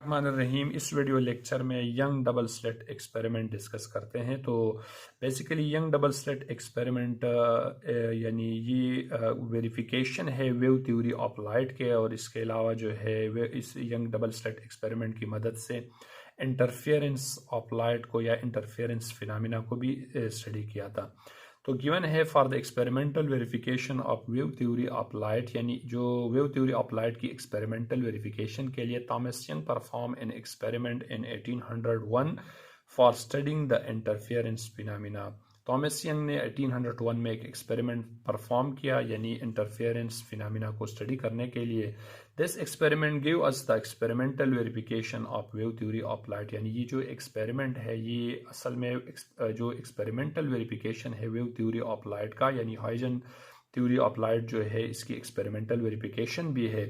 रहीम। इस video lecture में young double slit experiment discuss करते हैं। तो basically young double slit experiment यानी ये वेरिफिकेशन है वेव थ्योरी ऑफ लाइट के, और इसके अलावा जो है वे इस यंग डबल स्लिट एक्सपेरिमेंट की मदद से इंटरफेरेंस ऑफ लाइट को या इंटरफेरेंस फिनोमेना को भी स्टडी किया था। तो गिवन है for the experimental verification of wave theory of light, यानी जो वेव थ्योरी ऑफ लाइट की एक्सपेरिमेंटल वेरिफिकेशन के लिए Thomas young perform an experiment in 1801 for studying the interference phenomena. Thomas young ने 1801 में एक एक्सपेरिमेंट परफॉर्म किया, यानी इंटरफेरेंस फिनोमेना को स्टडी करने के लिए। This experiment give us the experimental verification of wave theory of light, यानी ये जो एक्सपेरिमेंट है ये असल में जो एक्सपेरिमेंटल वेरिफिकेशन है वेव थ्योरी ऑफ लाइट का, यानी हाइजन थ्योरी ऑफ लाइट जो है इसकी एक्सपेरिमेंटल वेरिफिकेशन भी है।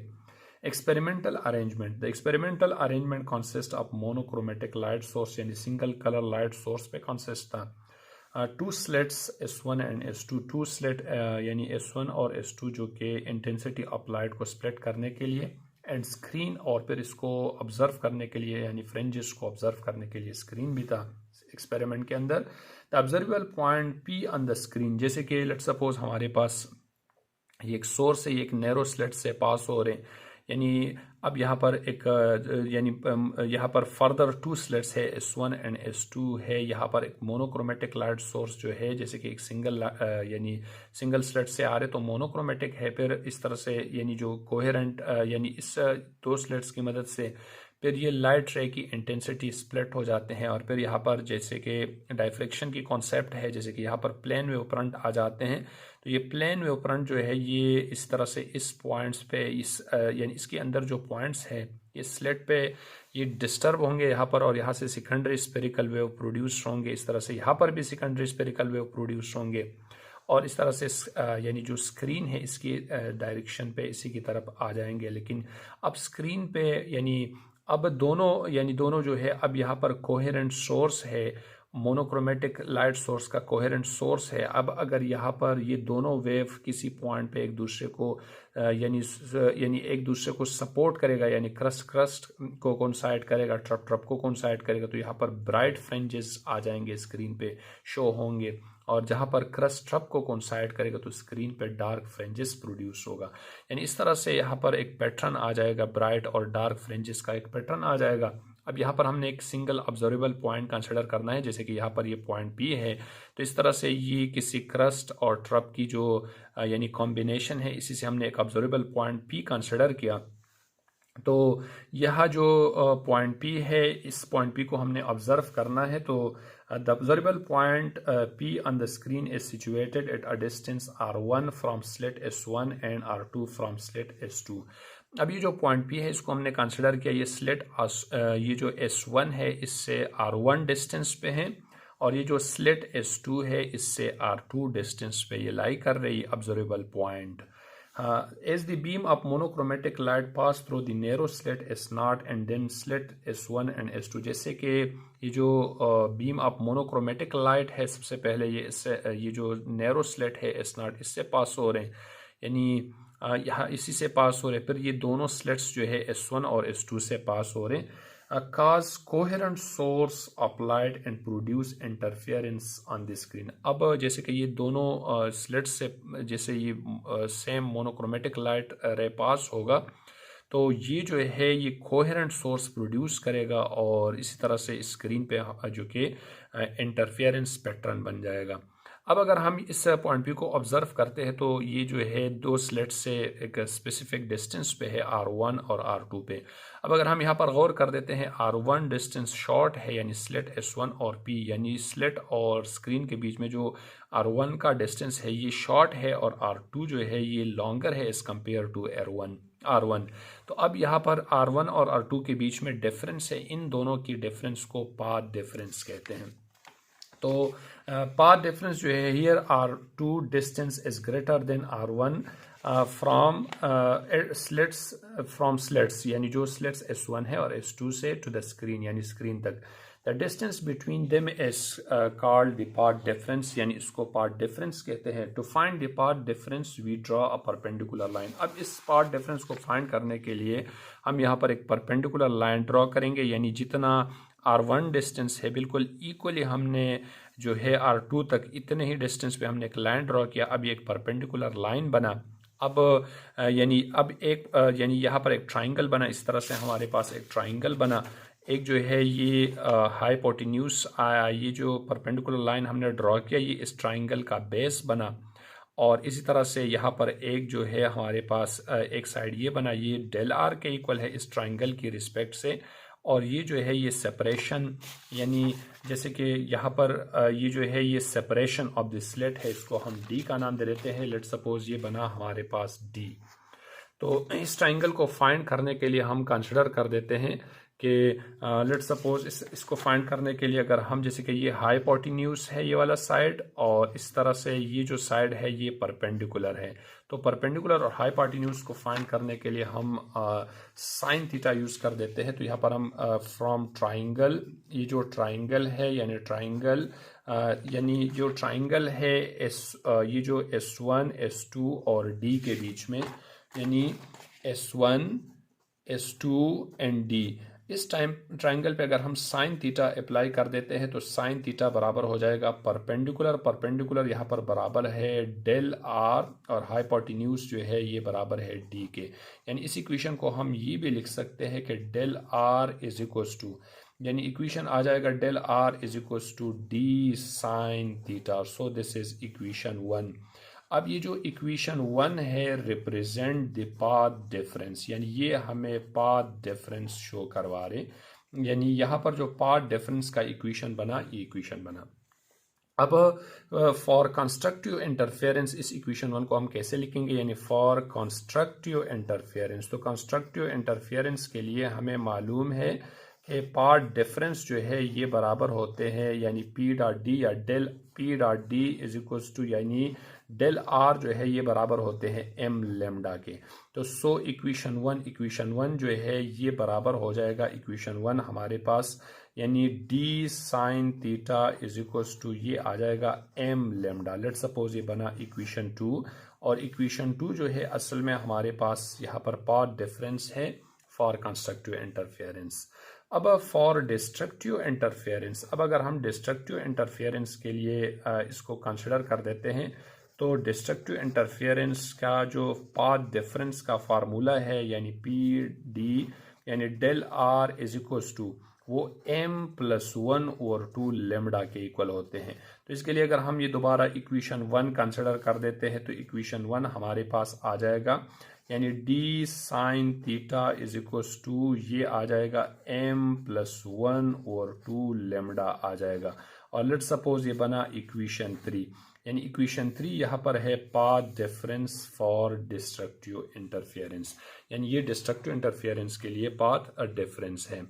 Experimental arrangement, the experimental arrangement consist of monochromatic light source, यानी सिंगल कलर लाइट सोर्स पे कंसिस्ट था। Two slits S1 and S2, two slit यानी S1 और S2 जो कि इंटेंसिटी ऑफ लाइट को स्प्लिट करने के लिए, एंड स्क्रीन और फिर इसको ऑब्जर्व करने के लिए यानी फ्रिंजेस को ऑब्जर्व करने के लिए स्क्रीन भी था एक्सपेरिमेंट के अंदर। The observable point P on the screen, जैसे कि लेट्स सपोज हमारे पास ये एक सोर्स है, ये एक नैरो स्लिट से पास हो रहे हैं, यानी अब यहाँ पर एक यानी यहाँ पर फर्दर टू स्लिट्स है S1 एंड S2 है। यहाँ पर एक मोनोक्रोमेटिक लाइट सोर्स जो है, जैसे कि एक सिंगल यानी सिंगल स्लिट से आ रहे तो मोनोक्रोमेटिक है, फिर इस तरह से यानी जो कोहेरेंट यानी इस दो स्लिट्स की मदद से फिर ये लाइट रे की इंटेंसिटी स्प्लिट हो जाते हैं, और फिर यहाँ पर जैसे कि डायफ्रेक्शन की कॉन्सेप्ट है, जैसे कि यहाँ पर प्लेन वेव फ्रंट आ जाते हैं। तो ये प्लेन वेव फ्रंट जो है ये इस तरह से इस पॉइंट्स पे इस यानी इसके अंदर जो पॉइंट्स है ये स्लिट पे ये डिस्टर्ब होंगे यहाँ पर, और यहाँ से सेकेंडरी स्पेरिकल वेव प्रोड्यूस होंगे। इस तरह से यहाँ पर भी सेकेंडरी स्पेरिकल वेव प्रोड्यूस होंगे, और इस तरह से यानी जो स्क्रीन है इसकी डायरेक्शन पे इसी की तरफ आ जाएंगे। लेकिन अब स्क्रीन पे यानी अब दोनों जो है, अब यहाँ पर कोहेरेंट सोर्स है, मोनोक्रोमेटिक लाइट सोर्स का कोहेरेंट सोर्स है। अब अगर यहाँ पर ये दोनों वेव किसी पॉइंट पे एक दूसरे को यानी एक दूसरे को सपोर्ट करेगा, यानी क्रस्ट को कोइंसाइड करेगा, ट्रप को कोइंसाइड करेगा, तो यहाँ पर ब्राइट फ्रिंजेस आ जाएंगे, स्क्रीन पे शो होंगे, और जहाँ पर क्रस्ट ट्रप को कोइंसाइड करेगा तो स्क्रीन पे डार्क फ्रिंजेस प्रोड्यूस होगा। यानी इस तरह से यहाँ पर एक पैटर्न आ जाएगा, ब्राइट और डार्क फ्रिंजेस का एक पैटर्न आ जाएगा। अब यहाँ पर हमने एक सिंगल ऑब्जर्वेबल पॉइंट कंसिडर करना है, जैसे कि यहाँ पर ये पॉइंट P है, तो इस तरह से ये किसी क्रस्ट और ट्रप की जो यानी कॉम्बिनेशन है, इसी से हमने एक ऑब्जर्वेबल पॉइंट P कंसिडर किया। तो यह जो पॉइंट P है, इस पॉइंट P को हमने ऑब्जर्व करना है। तो the observable point P on the screen is situated at a distance R1 from slit S1 and R2 from slit S2। अब ये जो पॉइंट P है इसको हमने कंसिडर किया, ये स्लिट ये जो S1 है इससे R1 डिस्टेंस पे है, और ये जो स्लिट S2 है इससे R2 डिस्टेंस पे ये लाई कर रही है observable point. As the beam of monochromatic light pass through the narrow slit S0 and then slit S1 and S2, जैसे कि ये जो बीम ऑफ मोनोक्रोमेटिक लाइट है, सबसे पहले ये जो नैरो स्लिट है S0 इससे पास हो रहे हैं, यानी यहाँ इसी से पास हो रहे हैं, फिर ये दोनों स्लिट्स जो है S1 और S2 से पास हो रहे हैं, cause coherent source of light and produce interference on the screen। अब जैसे कि ये दोनों स्लिट्स से जैसे ये सेम मोनोक्रोमेटिक लाइट रे पास होगा, तो ये जो है ये कोहेरेंट सोर्स प्रोड्यूस करेगा, और इसी तरह से स्क्रीन पे जो कि इंटरफेरेंस पैटर्न बन जाएगा। अब अगर हम इस पॉइंट P को ऑब्जर्व करते हैं, तो ये जो है दो स्लिट से एक स्पेसिफिक डिस्टेंस पे है R1 और R2 पे। अब अगर हम यहाँ पर गौर कर देते हैं, R1 डिस्टेंस शॉर्ट है, यानी स्लिट S1 और P, यानी स्लिट और स्क्रीन के बीच में जो R1 का डिस्टेंस है ये शॉर्ट है, और R2 जो है ये लॉन्गर है एज कम्पेयर टू R1। तो अब यहाँ पर R1 और R2 के बीच में डिफरेंस है, इन दोनों की डिफरेंस को पाथ डिफरेंस कहते हैं। तो पाथ डिफरेंस जो है, here R2 distance is greater than R1 from slits यानी जो स्लेट्स S1 है और S2 से टू द स्क्रीन यानी स्क्रीन तक, the distance between them is called the path difference, यानी इसको पाथ डिफरेंस कहते हैं। To find the path difference we draw a perpendicular line. अब इस पाथ डिफरेंस को फाइंड करने के लिए हम यहाँ पर एक परपेंडिकुलर लाइन ड्रॉ करेंगे, यानी जितना R1 डिस्टेंस है बिल्कुल इक्वली हमने जो है R2 तक इतने ही डिस्टेंस पे हमने एक लाइन ड्रॉ किया। अब ये एक परपेंडिकुलर लाइन बना। अब यानी यहाँ पर एक ट्राइंगल बना, इस तरह से हमारे पास एक ट्राइंगल बना। एक जो है ये हाइपोटेन्यूज आया, ये जो परपेंडिकुलर लाइन हमने ड्रॉ किया ये इस ट्राइंगल का बेस बना। और इसी तरह से यहाँ पर एक जो है हमारे पास एक साइड ये बना, ये डेल आर के इक्वल है इस ट्राइंगल की रिस्पेक्ट से। और ये जो है ये सेपरेशन, यानी जैसे कि यहाँ पर ये जो है ये सेपरेशन ऑफ द स्लेट है, इसको हम डी का नाम दे देते हैं। लेट सपोज ये बना हमारे पास डी। तो इस ट्राइंगल को फाइंड करने के लिए हम कंसिडर कर देते हैं कि लेट सपोज इसको फाइंड करने के लिए अगर हम जैसे कि ये हाइपोटेन्यूज है ये वाला साइड, और इस तरह से ये जो साइड है ये परपेंडिकुलर है। तो परपेंडिकुलर और हाइपोटेन्यूज को फाइंड करने के लिए हम साइन थीटा यूज कर देते हैं। तो यहाँ पर हम फ्रॉम ट्राइंगल, ये जो ट्राइंगल है यानी ट्राइंगल यानी जो ट्राइंगल है ये जो S1 S2 और D के बीच में, यानी S1 S2 एंड D, इस ट्राइंगल पे अगर हम साइन थीटा अप्लाई कर देते हैं तो साइन थीटा बराबर हो जाएगा परपेंडिकुलर यहाँ पर बराबर है डेल आर, और हाइपोटेन्यूज जो है ये बराबर है डी के। यानी इस इक्वेशन को हम ये भी लिख सकते हैं कि del R is equals to, यानी इक्वेशन आ जाएगा del R is equals to D sine theta. So this is equation 1। अब ये जो इक्वेशन 1 है रिप्रेजेंट द पाथ डिफरेंस, यानी ये हमें पाथ डिफरेंस शो करवा रहे, यानी यहाँ पर जो पाथ डिफरेंस का इक्वेशन बना ये इक्वेशन बना। अब फॉर कंस्ट्रक्टिव इंटरफेरेंस इस इक्वेशन 1 को हम कैसे लिखेंगे, यानी फॉर कंस्ट्रक्टिव इंटरफेरेंस। तो कंस्ट्रक्टिव इंटरफेरेंस के लिए हमें मालूम है कि पाथ डिफरेंस जो है ये बराबर होते हैं, यानी पी डॉट डी या del P dot D is equals to, यानी डेल आर जो है ये बराबर होते हैं एम लेमडा के। तो सो इक्वेशन 1 जो है ये बराबर हो जाएगा इक्वेशन 1 हमारे पास, यानी D sine theta is equals to ये आ जाएगा एम लेमडा। लेट सपोज ये बना इक्वेशन 2, और इक्वेशन 2 जो है असल में हमारे पास यहाँ पर पाथ डिफरेंस है फॉर कंस्ट्रक्टिव इंटरफेरेंस। अब फॉर डिस्ट्रक्टिव इंटरफेरेंस, अब अगर हम डिस्ट्रक्टिव इंटरफेरेंस के लिए इसको कंसिडर कर देते हैं, तो डिस्ट्रक्टिव इंटरफेरेंस का जो पाथ डिफरेंस का फार्मूला है, यानी पी डी यानी del R is equals to वो m+1 ओवर 2 लेमडा के इक्वल होते हैं। तो इसके लिए अगर हम ये दोबारा इक्वेशन 1 कंसिडर कर देते हैं तो इक्वेशन 1 हमारे पास आ जाएगा, यानी D sine theta is equals to ये आ जाएगा m+1 ओवर 2 लेमडा आ जाएगा। और लेट सपोज ये बना इक्वेशन 3, यानी इक्वेशन 3 यहाँ पर है path difference for destructive interference, यानी ये डिस्ट्रक्टिव इंटरफेरेंस के लिए पाथ डिफरेंस है।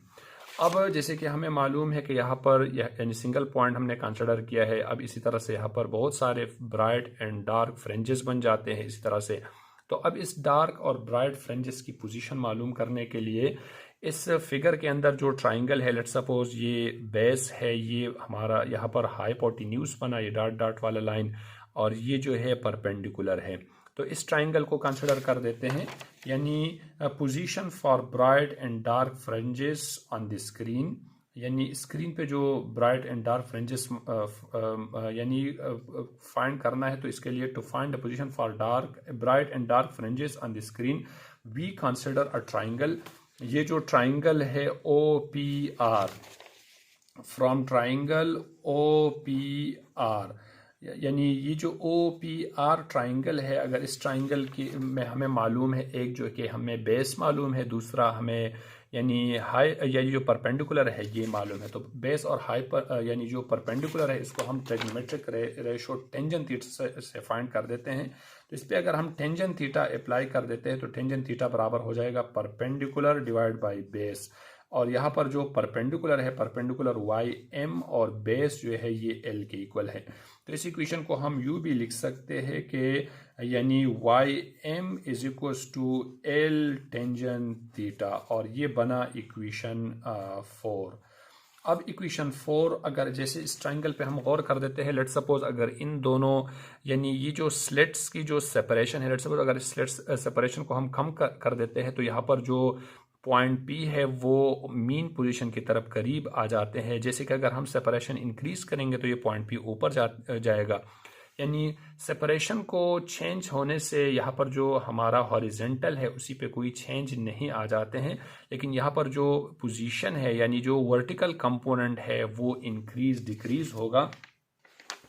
अब जैसे कि हमें मालूम है कि यहाँ पर यानी सिंगल पॉइंट हमने कंसिडर किया है। अब इसी तरह से यहाँ पर बहुत सारे ब्राइट एंड डार्क फ्रिंजेस बन जाते हैं इसी तरह से। तो अब इस डार्क और ब्राइट फ्रिंजेस की पोजीशन मालूम करने के लिए इस फिगर के अंदर जो ट्राइंगल है, लेट सपोज ये बेस है, ये हमारा यहाँ पर हाइपोटेन्यूज बना ये डॉट डॉट वाला लाइन, और ये जो है परपेंडिकुलर है। तो इस ट्राइंगल को कंसिडर कर देते हैं, यानी position for bright and dark fringes on the screen, यानी स्क्रीन पे जो ब्राइट एंड डार्क फ्रिंजेस यानी फाइंड करना है। तो इसके लिए to find the position for bright and dark fringes on the screen we consider a triangle. ये जो ट्राइंगल है OPR, फ्रॉम ट्राइंगल OPR, यानी ये जो OPR ट्राइंगल है, अगर इस ट्राइंगल की में हमें मालूम है एक जो कि हमें बेस मालूम है, दूसरा हमें यानी हाई यानी जो परपेंडिकुलर है ये मालूम है। तो बेस और हाई पर यानी जो परपेंडिकुलर है इसको हम ट्रिग्नोमेट्रिक रेशो टेंजेंट थीटा से फाइंड कर देते हैं। तो इस पर अगर हम टेंजेंट थीटा अप्लाई कर देते हैं तो टेंजेंट थीटा बराबर हो जाएगा परपेंडिकुलर डिवाइड बाय बेस, और यहाँ पर जो परपेंडिकुलर है परपेंडिकुलर YM और बेस जो है ये L के इक्वल है। तो इस इक्वेशन को हम यूँ भी लिख सकते हैं कि यानी Y M is equals to L tangent theta, और ये बना इक्वेशन 4। अब इक्वेशन 4 अगर जैसे इस ट्राइंगल पे हम गौर कर देते हैं, लेट सपोज अगर इन दोनों यानी ये जो स्लेट्स की जो सेपरेशन है, लेट सपोज अगर इस स्लेट्स सेपरेशन को हम कम कर देते हैं तो यहाँ पर जो पॉइंट पी है वो मीन पोजीशन की तरफ करीब आ जाते हैं। जैसे कि अगर हम सेपरेशन इंक्रीज करेंगे तो ये पॉइंट पी ऊपर जाएगा, यानी सेपरेशन को चेंज होने से यहाँ पर जो हमारा हॉरिजेंटल है उसी पे कोई चेंज नहीं आ जाते हैं, लेकिन यहाँ पर जो पोजीशन है यानी जो वर्टिकल कंपोनेंट है वो इंक्रीज डिक्रीज होगा।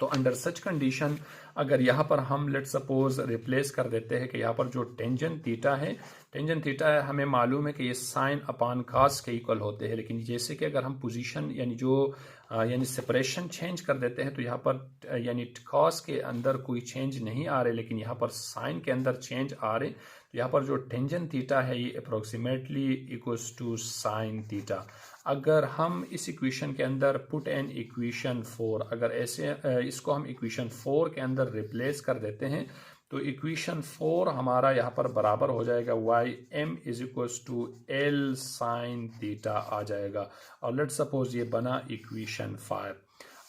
तो अंडर सच कंडीशन अगर यहाँ पर हम लेट सपोज रिप्लेस कर देते हैं कि यहाँ पर जो टेंजेंट थीटा है, टेंजेंट थीटा है हमें मालूम है कि ये साइन अपान कास के इक्वल होते हैं, लेकिन जैसे कि अगर हम पोजीशन यानी जो यानी सेपरेशन चेंज कर देते हैं तो यहाँ पर यानी कॉस के अंदर कोई चेंज नहीं आ रहे, लेकिन यहाँ पर साइन के अंदर चेंज आ रहे। तो यहाँ पर जो टेंजेंट थीटा है ये approximately equals to sine theta. अगर हम इस इक्वेशन के अंदर पुट एन इक्वेशन 4, अगर ऐसे इसको हम इक्वेशन 4 के अंदर रिप्लेस कर देते हैं तो इक्वेशन 4 हमारा यहाँ पर बराबर हो जाएगा Y M is equals to L sine theta आ जाएगा, और लेट सपोज ये बना इक्वेशन 5।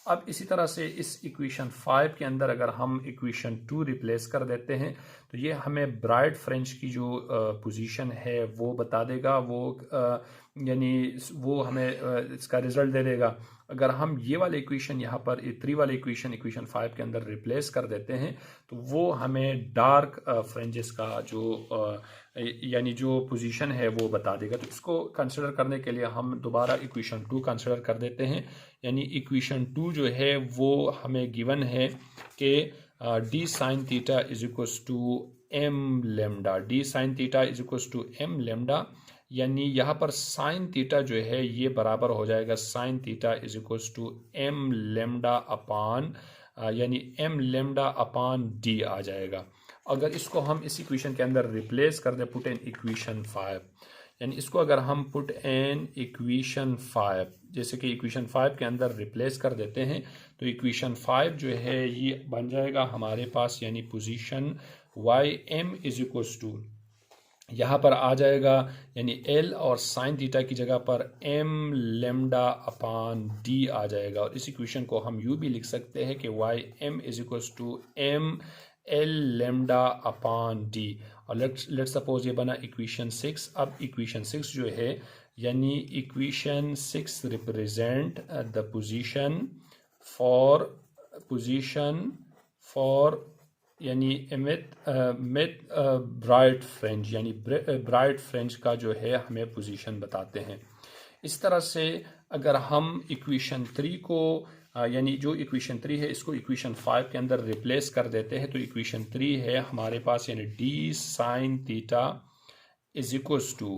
अब इसी तरह से इस इक्वेशन 5 के अंदर अगर हम इक्वेशन 2 रिप्लेस कर देते हैं तो ये हमें ब्राइट फ्रेंच की जो पोजीशन है वो बता देगा, वो यानी वो हमें इसका रिजल्ट दे देगा। अगर हम ये वाले इक्वेशन यहाँ पर 3 वाले इक्वेशन 5 के अंदर रिप्लेस कर देते हैं तो वो हमें डार्क फ्रेंजेस का जो यानी जो पोजीशन है वो बता देगा। तो इसको कंसिडर करने के लिए हम दोबारा इक्वेशन 2 कंसिडर कर देते हैं, यानी इक्वेशन 2 जो है वो हमें गिवन है कि D sine theta is equals to M lambda, D sine theta is equals to M lambda, यानी यहाँ पर साइन थीटा जो है ये बराबर हो जाएगा sine theta is equals to M lambda upon यानी एम लेमडा अपान डी आ जाएगा। अगर इसको हम इस इक्वेशन के अंदर रिप्लेस कर दें, पुट एन इक्वेशन 5, यानी इसको अगर हम पुट एन इक्वेशन 5 जैसे कि इक्वेशन 5 के अंदर रिप्लेस कर देते हैं तो इक्वेशन 5 जो है ये बन जाएगा हमारे पास, यानी position Y M is equals to यहाँ पर आ जाएगा यानी एल और साइन थीटा की जगह पर एम लेमडा अपान डी आ जाएगा, और इस इक्वेशन को हम यूँ भी लिख सकते हैं कि Y M is equals to M L lambda upon D, और लेट सपोज ये बना इक्वेशन 6। अब इक्वेशन 6 जो है यानी equation 6 represent the position for यानी ब्राइट फ्रेंच, यानी ब्राइट फ्रेंच का जो है हमें पोजीशन बताते हैं। इस तरह से अगर हम इक्वेशन 3 को यानी जो इक्वेशन 3 है इसको इक्वेशन 5 के अंदर रिप्लेस कर देते हैं तो इक्वेशन 3 है हमारे पास यानी D sine theta is equals to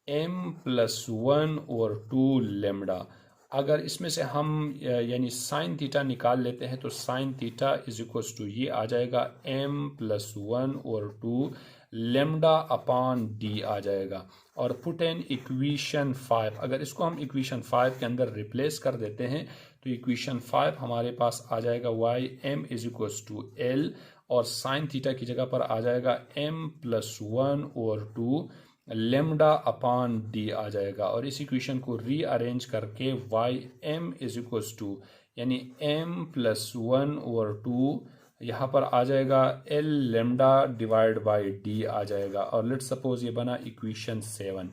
M plus 1 और 2 लेमडा। अगर इसमें से हम यानी साइन थीटा निकाल लेते हैं तो sine theta is equals to ये आ जाएगा एम प्लस 1 और 2 लेमडा अपान डी आ जाएगा, और पुट एन इक्वेशन 5, अगर इसको हम इक्वेशन 5 के अंदर रिप्लेस कर देते हैं तो इक्वेशन 5 हमारे पास आ जाएगा Y M is equals to L, और साइन थीटा की जगह पर आ जाएगा एम प्लस 1 और 2 लेमडा अपान डी आ जाएगा, और इस इक्वेशन को रीअरेंज करके Y M is equals to यानी एम प्लस 1 और 2 यहाँ पर आ जाएगा L lambda divide by D आ जाएगा, और लेट सपोज ये बना इक्वेशन 7।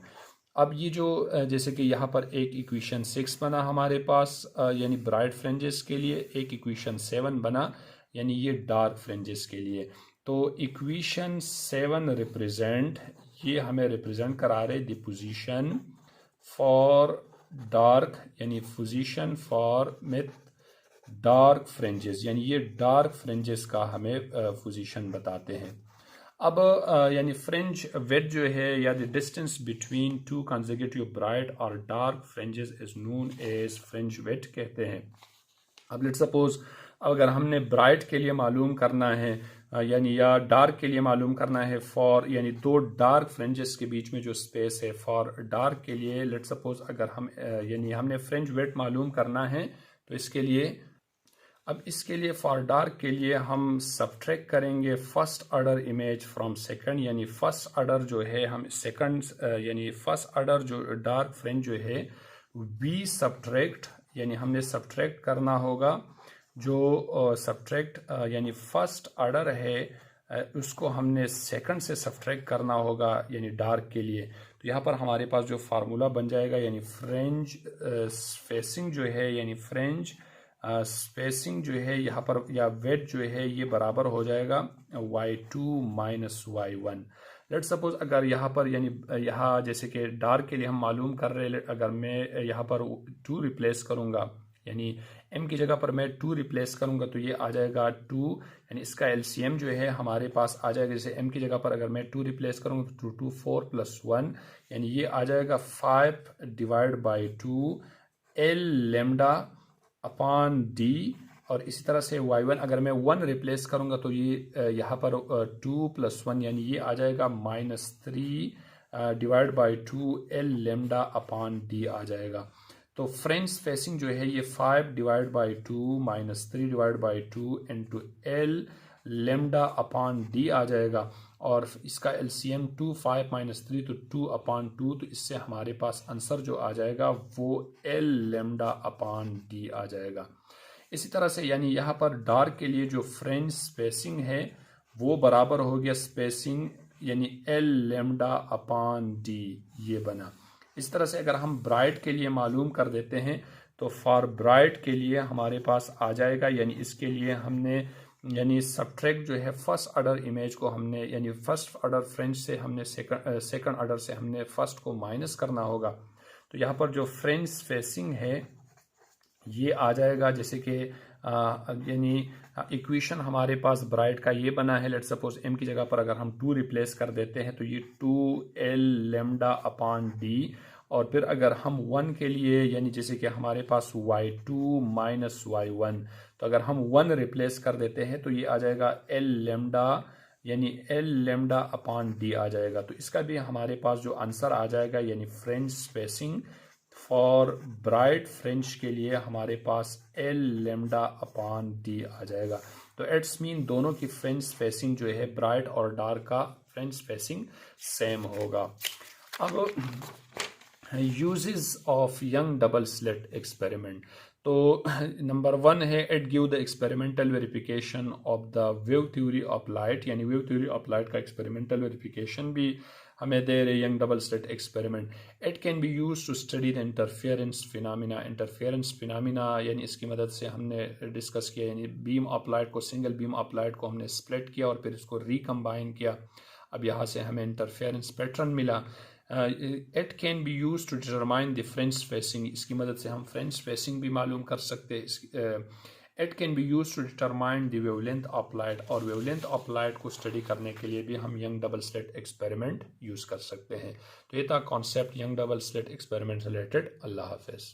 अब ये जो जैसे कि यहाँ पर एक इक्वेशन 6 बना हमारे पास यानी ब्राइट फ्रेंजेस के लिए, एक इक्वेशन 7 बना यानी ये डार्क फ्रेंजेस के लिए। तो इक्वेशन 7 रिप्रेजेंट ये हमें रिप्रेजेंट करा रहे द पोजीशन फॉर डार्क यानी position for with dark fringes, यानी ये डार्क फ्रेंजेस का हमें पोजीशन बताते हैं। अब यानी फ्रिंज विड्थ जो है या the distance between two consecutive bright और dark fringes is known as fringe width कहते हैं। अब लेट्स सपोज अगर हमने ब्राइट के लिए मालूम करना है यानी या डार्क के लिए मालूम करना है फॉर यानी दो डार्क फ्रिंजेस के बीच में जो स्पेस है फॉर डार्क के लिए, लेट्स सपोज अगर हम यानी हमने फ्रिंज विड्थ मालूम करना है तो इसके लिए अब इसके लिए फॉर डार्क के लिए हम सब्ट्रैक्ट करेंगे first order image from second, यानी फर्स्ट ऑर्डर जो है हम सेकंड यानी फर्स्ट ऑर्डर जो डार्क फ्रिंज जो है वी सब्ट्रैक्ट, यानी हमने सब्ट्रैक्ट करना होगा जो सब्ट्रैक्ट यानी फर्स्ट ऑर्डर है उसको हमने सेकंड से सब्ट्रैक्ट करना होगा यानी डार्क के लिए। तो यहाँ पर हमारे पास जो फार्मूला बन जाएगा यानी फ्रिंज स्पेसिंग जो है यानी फ्रिंज स्पेसिंग जो है यहाँ पर या वेट जो है ये बराबर हो जाएगा y2 minus y1। Let suppose अगर यहाँ पर यानी यहाँ जैसे कि डार्क के लिए हम मालूम कर रहे हैं, अगर मैं यहाँ पर 2 रिप्लेस करूँगा यानी m की जगह पर मैं 2 रिप्लेस करूँगा तो ये आ जाएगा 2, यानी इसका LCM जो है हमारे पास आ जाएगा। जैसे m की जगह पर अगर मैं 2 रिप्लेस करूँगा तो 2 4 प्लस 1 यानी ये आ जाएगा 5 divide by 2 L lambda upon d। और इसी तरह से y1 अगर मैं 1 रिप्लेस करूँगा तो ये यहाँ पर 2 प्लस 1 यानी ये आ जाएगा -3 divide by 2 L lambda upon d आ जाएगा। तो फ्रेंच स्पेसिंग जो है ये 5 divide by 2 minus 3 divide by 2 into L lambda upon d आ जाएगा। और इसका LCM 2 5 माइनस 3 तो 2 अपॉन 2, तो इससे हमारे पास आंसर जो आ जाएगा वो L लेमडा अपॉन d आ जाएगा। इसी तरह से यानी यहाँ पर डार्क के लिए जो फ्रेंच स्पेसिंग है वो बराबर हो गया स्पेसिंग यानी L लेमडा अपॉन d, ये बना। इस तरह से अगर हम ब्राइट के लिए मालूम कर देते हैं तो फॉर ब्राइट के लिए हमारे पास आ जाएगा यानी इसके लिए हमने यानी सब्ट्रैक्ट जो है फर्स्ट ऑर्डर इमेज को हमने यानी फर्स्ट ऑर्डर फ्रेंच से हमने सेकंड ऑर्डर से हमने फर्स्ट को माइनस करना होगा। तो यहाँ पर जो फ्रेंच स्पेसिंग है ये आ जाएगा जैसे कि यानी इक्वेशन हमारे पास ब्राइट का ये बना है। लेट सपोज m की जगह पर अगर हम 2 रिप्लेस कर देते हैं तो ये 2L लेमडा अपॉन d, और फिर अगर हम 1 के लिए यानी जैसे कि हमारे पास y2 माइनस y1, तो अगर हम 1 रिप्लेस कर देते हैं तो ये आ जाएगा L लेमडा यानी L लेमडा अपॉन d आ जाएगा। तो इसका भी हमारे पास जो आंसर आ जाएगा यानी French spacing for bright French के लिए हमारे पास L लेमडा अपॉन d आ जाएगा। तो इट्स मीन दोनों की फ्रेंच स्पेसिंग जो है ब्राइट और डार्क का फ्रेंच स्पेसिंग सेम होगा। अब uses of Young double slit experiment, तो नंबर 1 है it give the experimental verification of the wave theory of light, यानी वेव थ्योरी ऑफ लाइट का एक्सपेरिमेंटल वेरिफिकेशन भी हमें दे रहे Young double slit experiment. It can be use to study the interference phenomena. Interference phenomena यानी इसकी मदद से हमने डिस्कस किया यानी बीम ऑफ लाइट को, सिंगल बीम ऑफ लाइट को हमने स्प्लिट किया और फिर इसको रिकम्बाइन किया। अब यहाँ से हमें इंटरफेरेंस पैटर्न मिला। It can be use to determine the fringe spacing, इसकी मदद से हम फ्रेंच स्पेसिंग भी मालूम कर सकते हैं। It can be use to determine the wavelength of light, और वेवलेंथ ऑफ लाइट को स्टडी करने के लिए भी हम Young double slit experiment use कर सकते हैं। तो ये था concept Young double slit experiment related. अल्लाह हाफिज।